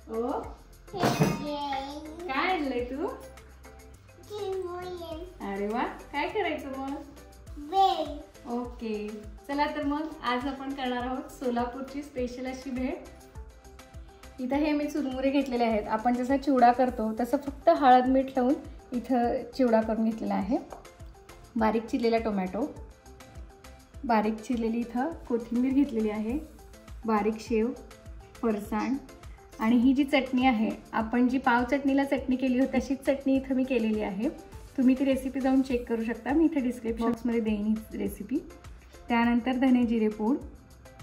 ओ काय आणलंय तू? अरे वा, काय करायचं मग? ओके, चला तर मग आज आपण करणार आहोत सोलापूरची स्पेशल अशी भेळ। इथं हे मी चुरमुरे घेतलेले आहेत। आपण जसा चिवडा करतो तसं फक्त हळद मीठ लावून इथं चिवडा करून घेतलेला आहे। बारीक चिरलेला टोमॅटो, बारीक चिरलेली इथं कोथिंबीर घेतलेली आहे, बारीक शेव, फरसाण आणि ही जी चटणी आहे, आपण जी पाव चटणीला चटणी केली होती तशीच चटणी इथं मी केलेली आहे। तुम्ही ती रेसिपी जाऊन चेक करू शकता, मी इथे डिस्क्रिप्शन बॉक्समध्ये देईन ही रेसिपी। त्यानंतर धने जिरे पूड,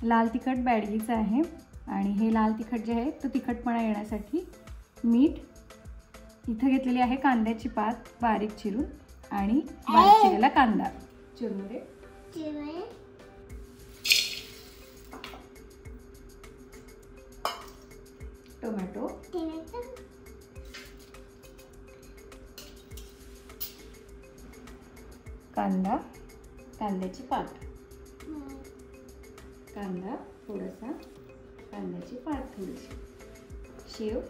लाल तिखट बॅडगीचं आहे आणि हे लाल तिखट जे आहे तो तिखटपणा येण्यासाठी मीठ, इथं घेतलेली आहे कांद्याची पात बारीक चिरून आणि बारीक चिरलेला कांदा, चुरमुरे, टोमॅटो, कांदा, कांद्याची पात, कांदा थोडासा, कांद्याची पात थोडीशी, शेव,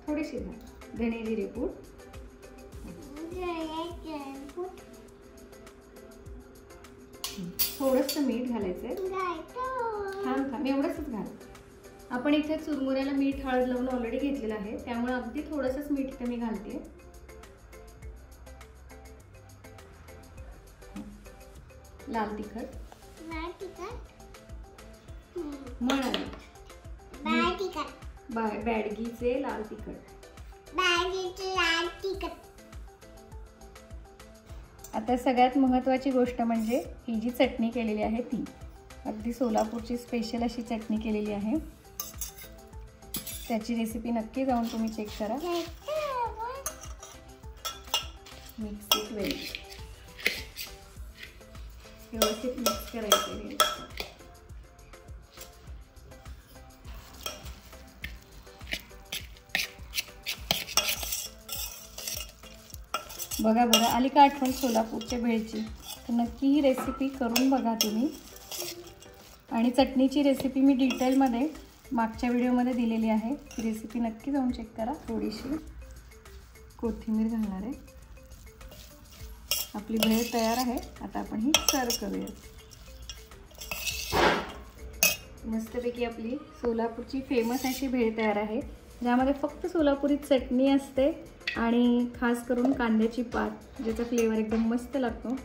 थोडीशी धने जिरे पूड, थोडंसं मीठ घालायचंय। थांब एवढंच घाल। आपण इथे चुरमुऱ्याला मीठ हळद लावून ऑलरेडी घेतलेलं आहे, त्यामुळे अगदी थोडंसंच मीठ इथे मी घालते। लाल तिखट, बॅडगीचे लाल तिखट, आता सगळ्यात महत्त्वाची गोष्ट म्हणजे ही जी चटणी केलेली आहे ती अगदी सोलापूरची स्पेशल अशी चटणी केलेली आहे। त्याची रेसिपी नक्की जाऊन तुम्ही चेक करा। मिक्स इट वेल, व्यवस्थित मिक्स करायचे। बघा बरं आली का आठवण सोलापूरच्या भेळची? तर नक्की ही रेसिपी करून बघा तुम्ही। आणि चटणीची रेसिपी मी डिटेलमध्ये मागच्या व्हिडिओमध्ये दिलेली आहे, ती रेसिपी नक्की जाऊन चेक करा। थोडीशी कोथिंबीर घालणार आहे। आपली भेळ तयार आहे, आता आपण ही सर्व करूया। मस्तपैकी आपली सोलापूरची फेमस अशी भेळ तयार आहे, ज्यामध्ये फक्त सोलापुरी चटणी असते आणि खास करून कांद्याची पात, ज्याचा फ्लेवर एकदम मस्त लागतो।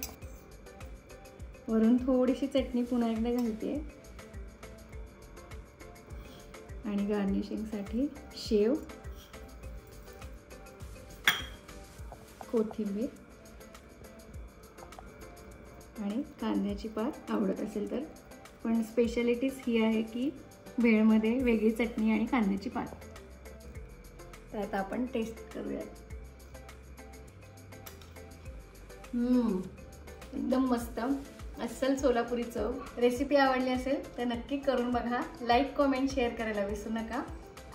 वरून थोडीशी चटणी पुन्हा एकदा घालते आणि गार्निशिंगसाठी शेव, कोथिंबीर आणि कांद्याची पात आवडत असेल तर। पण स्पेशालिटीच ही आहे की भेळमध्ये वेगळी चटणी आणि कांद्याची पात। तर आता आपण टेस्ट करूया। एकदम मस्त अस्सल सोलापुरी चव। रेसिपी आवडली असेल तर नक्की करून बघा। लाईक, कमेंट, शेअर करायला विसरू नका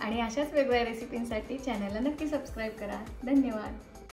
आणि अशाच वेगवेगळ्या रेसिपींसाठी चॅनलला नक्की सबस्क्राईब करा। धन्यवाद।